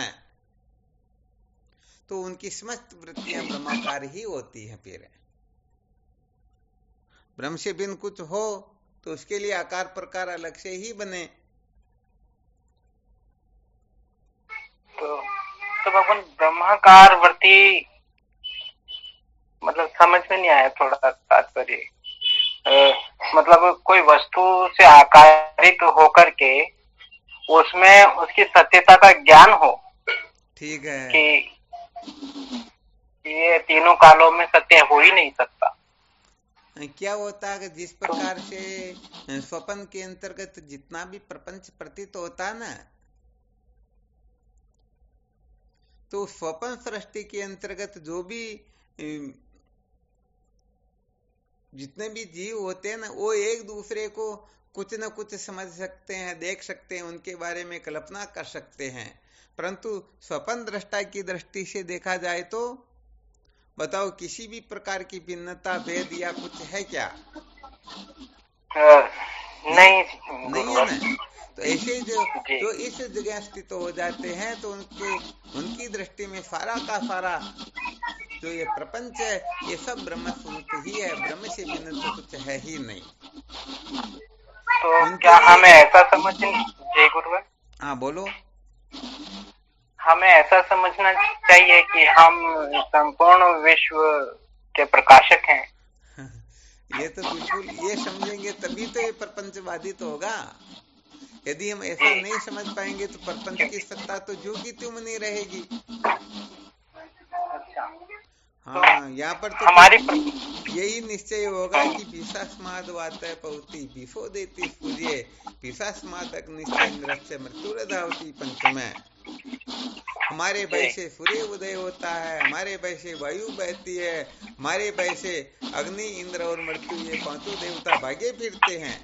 तो उनकी समस्त वृत्तियां ब्रह्माकार ही होती हैं। फिर ब्रह्म से बिन कुछ हो तो उसके लिए आकार प्रकार अलग से ही बने। तो भगवान ब्रह्माकार वृत्ति मतलब समझ में नहीं आया थोड़ा तात्पर्य। मतलब कोई वस्तु से आकारित होकर के उसमें उसकी सत्यता का ज्ञान हो। ठीक है कि ये तीनों कालों में सत्य हो ही नहीं सकता। क्या होता है कि जिस प्रकार से स्वप्न के अंतर्गत जितना भी प्रपंच प्रतीत होता है ना, तो स्वप्न सृष्टि के अंतर्गत जो भी जितने भी जीव होते हैं ना, वो एक दूसरे को कुछ न कुछ समझ सकते हैं, देख सकते हैं, उनके बारे में कल्पना कर सकते हैं। परंतु स्वप्न दृष्टा की दृष्टि से देखा जाए तो बताओ, किसी भी प्रकार की भिन्नता, भेद या कुछ है क्या? नहीं नहीं है ना। तो ऐसे जी जो इस जगह स्थित हो जाते हैं, तो उनकी दृष्टि में सारा का सारा जो ये प्रपंच है, ये सब ब्रह्म स्वरूप ही है, ब्रह्म से भिन्न तो कुछ है ही नहीं। तो उनके क्या लिए हमें ऐसा समझना, जय गुरुवर, हाँ बोलो। हमें ऐसा समझना चाहिए कि हम संपूर्ण विश्व के प्रकाशक हैं? ये तो बिल्कुल, ये समझेंगे तभी तो ये प्रपंचवादी तो होगा। यदि हम ऐसा नहीं समझ पाएंगे तो प्रपंच की सत्ता तो जो की त्यों नहीं रहेगी। अच्छा, हाँ, यहाँ पर तो हमारी यही निश्चय होगा कि पिशास्माद वातः पौती बिफो देती सूर्य पिशास्माद निश्चय इंद्रस्य मृत्युरधावती पंचमे। हमारे भय से सूर्य उदय होता है, हमारे भय से वायु बहती है, हमारे भय से अग्नि, इंद्र और मृत्यु, ये पांचों देवता भागे फिरते हैं।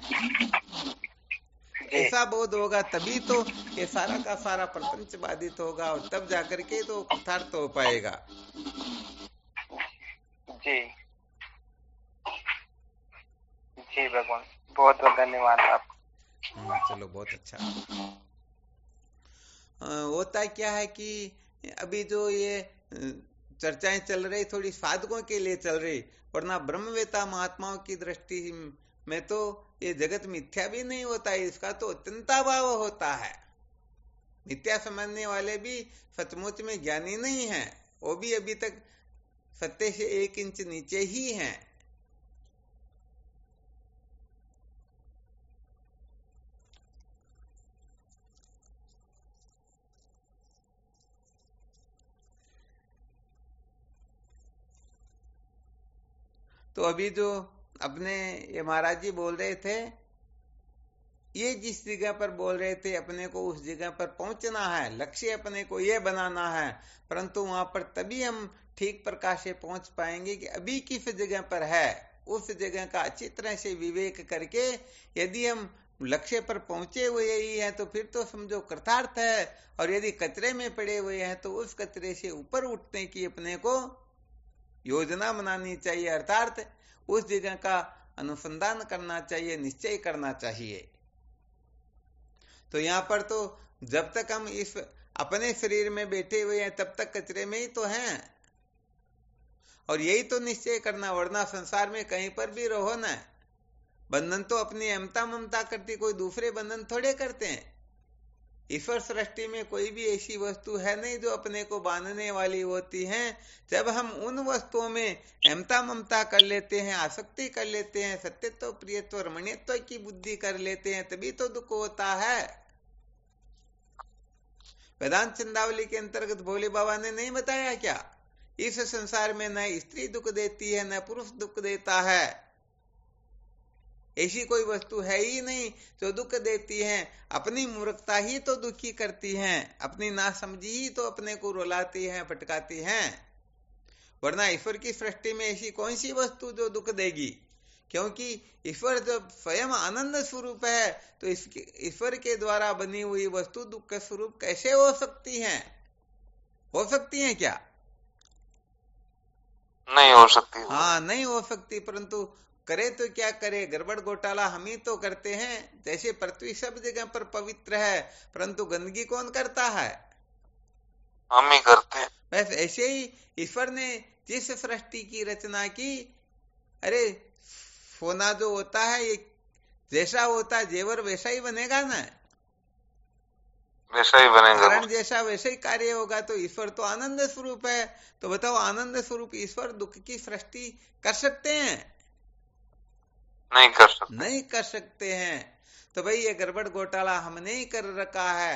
ऐसा बोध होगा तभी तो ये सारा का सारा प्रपंच बाधित होगा, और तब जाकर के तो कृतार्थ हो पाएगा। जी जी भगवान, बहुत बहुत धन्यवाद आपको। चलो, बहुत अच्छा। होता क्या है कि अभी जो ये चर्चाएं चल रही, थोड़ी साधकों के लिए चल रही, वरना ब्रह्मवेता महात्माओं की दृष्टि में तो ये जगत मिथ्या भी नहीं होता है, इसका तो अत्यंता भाव होता है। मिथ्या समझने वाले भी सचमुच में ज्ञानी नहीं है, वो भी अभी तक सत्य से 1 इंच नीचे ही हैं। तो अभी जो अपने ये महाराज जी बोल रहे थे, ये जिस जगह पर बोल रहे थे, अपने को उस जगह पर पहुंचना है, लक्ष्य अपने को ये बनाना है, परंतु वहां पर तभी हम ठीक प्रकार से पहुंच पाएंगे कि अभी किस जगह पर है, उस जगह का अच्छी तरह से विवेक करके यदि हम लक्ष्य पर पहुंचे हुए ही हैं तो फिर तो समझो कृतार्थ है, और यदि कचरे में पड़े हुए हैं तो उस कचरे से ऊपर उठने की अपने को योजना बनानी चाहिए, अर्थात उस जगह का अनुसंधान करना चाहिए, निश्चय करना चाहिए। तो यहाँ पर तो जब तक हम इस अपने शरीर में बैठे हुए हैं तब तक कचरे में ही तो हैं, और यही तो निश्चय करना, वरना संसार में कहीं पर भी रहो ना, बंधन तो अपनी अहमता ममता करती, कोई दूसरे बंधन थोड़े करते हैं। ईश्वर सृष्टि में कोई भी ऐसी वस्तु है नहीं जो अपने को बांधने वाली होती हैं। जब हम उन वस्तुओं में अहमता ममता कर लेते हैं, आसक्ति कर लेते हैं, सत्यत्व प्रियत्व रमणीयत्व की बुद्धि कर लेते हैं, तभी तो दुख होता है। वेदांत चंदावली के अंतर्गत भोले बाबा ने नहीं बताया क्या, इस संसार में न स्त्री दुख देती है न पुरुष दुख देता है, ऐसी कोई वस्तु है ही नहीं जो दुख देती है। अपनी मूर्खता ही तो दुखी करती हैं, अपनी नासमझी ही तो अपने को रुलाती हैं, भटकाती हैं, वरना ईश्वर की सृष्टि में ऐसी कौन सी वस्तु जो दुख देगी? क्योंकि ईश्वर जब स्वयं आनंद स्वरूप है तो ईश्वर के द्वारा बनी हुई वस्तु दुख स्वरूप कैसे हो सकती हैं? हो सकती हैं क्या? नहीं हो सकती। हाँ, नहीं हो सकती, परंतु करे तो क्या करे, गड़बड़ घोटाला हम ही तो करते हैं। जैसे पृथ्वी सब जगह पर पवित्र है, परंतु गंदगी कौन करता है? हम ही करते हैं। बस ऐसे ही ईश्वर ने जिस सृष्टि की रचना की, अरे सोना जो होता है ये जैसा होता है जेवर वैसा ही बनेगा ना, वैसा ही बनेगा, कारण जैसा वैसे ही कार्य होगा। तो ईश्वर तो आनंद स्वरूप है, तो बताओ आनंद स्वरूप ईश्वर दुख की सृष्टि कर सकते हैं? नहीं कर सकते, नहीं कर सकते हैं। तो भाई ये गड़बड़ घोटाला हमने ही कर रखा है।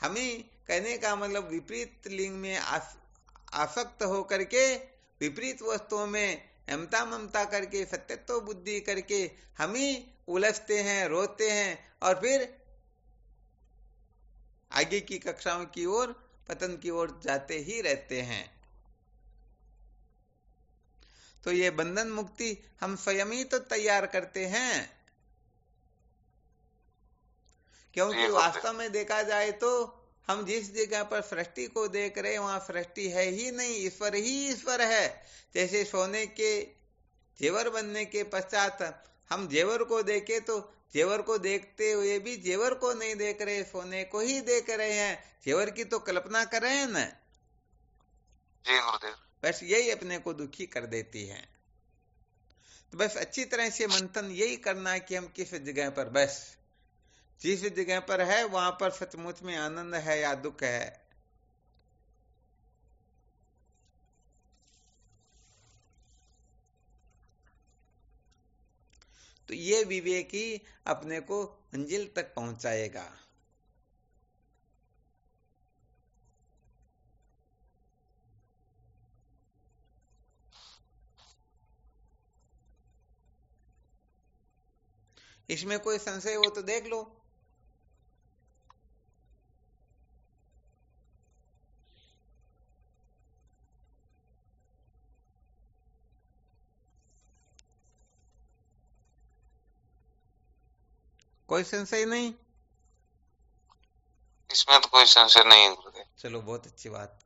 हमें कहने का मतलब विपरीत लिंग में आसक्त होकर के विपरीत वस्तुओं में ममता ममता करके, सत्यत्व बुद्धि करके हम ही उलझते हैं, रोते हैं और फिर आगे की कक्षाओं की ओर, पतन की ओर जाते ही रहते हैं। तो ये बंधन मुक्ति हम स्वयं ही तो तैयार करते हैं, क्योंकि वास्तव में देखा जाए तो हम जिस जगह पर सृष्टि को देख रहे हैं वहां सृष्टि है ही नहीं, ईश्वर ही ईश्वर है। जैसे सोने के जेवर बनने के पश्चात हम जेवर को देखे तो जेवर को देखते हुए भी जेवर को नहीं देख रहे, सोने को ही देख रहे हैं, जेवर की तो कल्पना कर रहे हैं ना। जी गुरुदेव। बस यही अपने को दुखी कर देती है। तो बस अच्छी तरह से मंथन यही करना है कि हम किस जगह पर, बस जिस जगह पर है वहां पर सचमुच में आनंद है या दुख है। तो ये विवेक ही अपने को मंजिल तक पहुंचाएगा। इसमें कोई संशय हो तो देख लो। कोई संशय नहीं? इसमें तो कोई संशय नहीं है गुरुदेव। चलो बहुत अच्छी बात।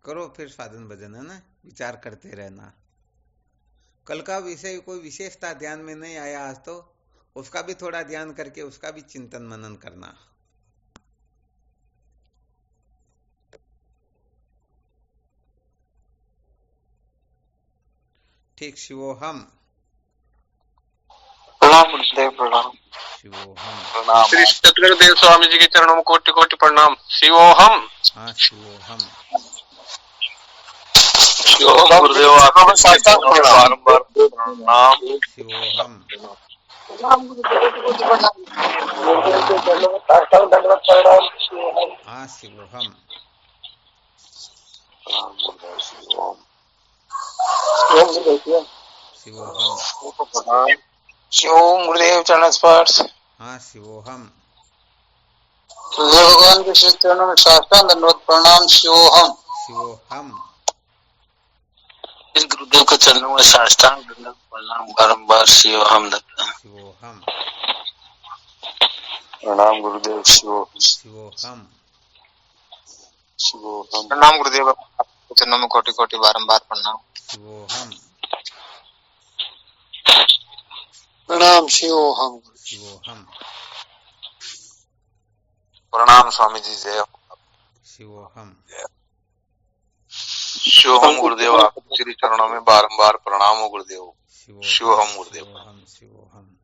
करो फिर साधन भजन, है ना, विचार करते रहना। कल का विषय कोई विशेषता ध्यान में नहीं आया आज तो उसका भी थोड़ा ध्यान करके उसका भी चिंतन मनन करना। ठीक। शिवोहम। प्रणाम गुरुदेव, प्रणाम। शिवोहम। प्रणाम। श्री सतगुरुदेव स्वामी जी के चरणों में कोटि कोटि प्रणाम। शिवोहम। हाँ शिवोहम। शिवोहम गुरुदेव, आपके चरणों में बारंबार प्रणाम। शिवोहम। हाँ शिवोहम। शिवोहम। शिवोम गुरुदेव चरण स्पर्श। हाँ शिवोहम। भगवान के श्री चरणों में साष्टांग दंडवत प्रणाम। शिवोहम। शिवोहम। इस गुरुदेव के चरणों में साष्टांग दंडवत प्रणाम बारंबार। शिवोहम। शिवोहम। प्रणाम गुरुदेव। शिवोहम। शिवोहम। प्रणाम गुरुदेव, आपके चरणों में कोटि कोटि बारंबार प्रणाम। शिवोहम। प्रणाम। शिवोहम। शिवोहम। प्रणाम स्वामी जी, जय हो। शिवोहम। शिवोहम गुरुदेव, आपके श्री चरणों में बारंबार प्रणाम हो गुरुदेव। शिवोहम गुरुदेव। शिवोहम। शिवोहम।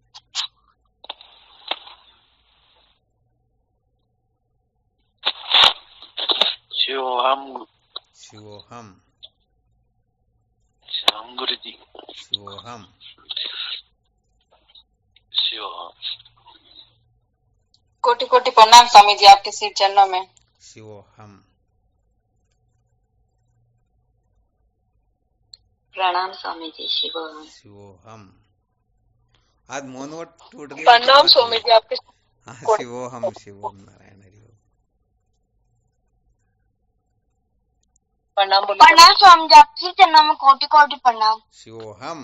शिवोहम। शिवोहम। श्याम गुरु जी। शिवोहम। शिवोहम। कोटि कोटि प्रणाम स्वामी जी, आपके श्री चरणों में। शिवोहम। प्रणाम स्वामी जी। शिवोहम। शिवोहम। आज मौनवट टूट गया। प्रणाम स्वामी जी, आपके। हाँ शिवोहम। शिवोहम। नारायण हरि। प्रणाम स्वामी जी, आपके चरणों में कोटि कोटि प्रणाम। शिवोहम।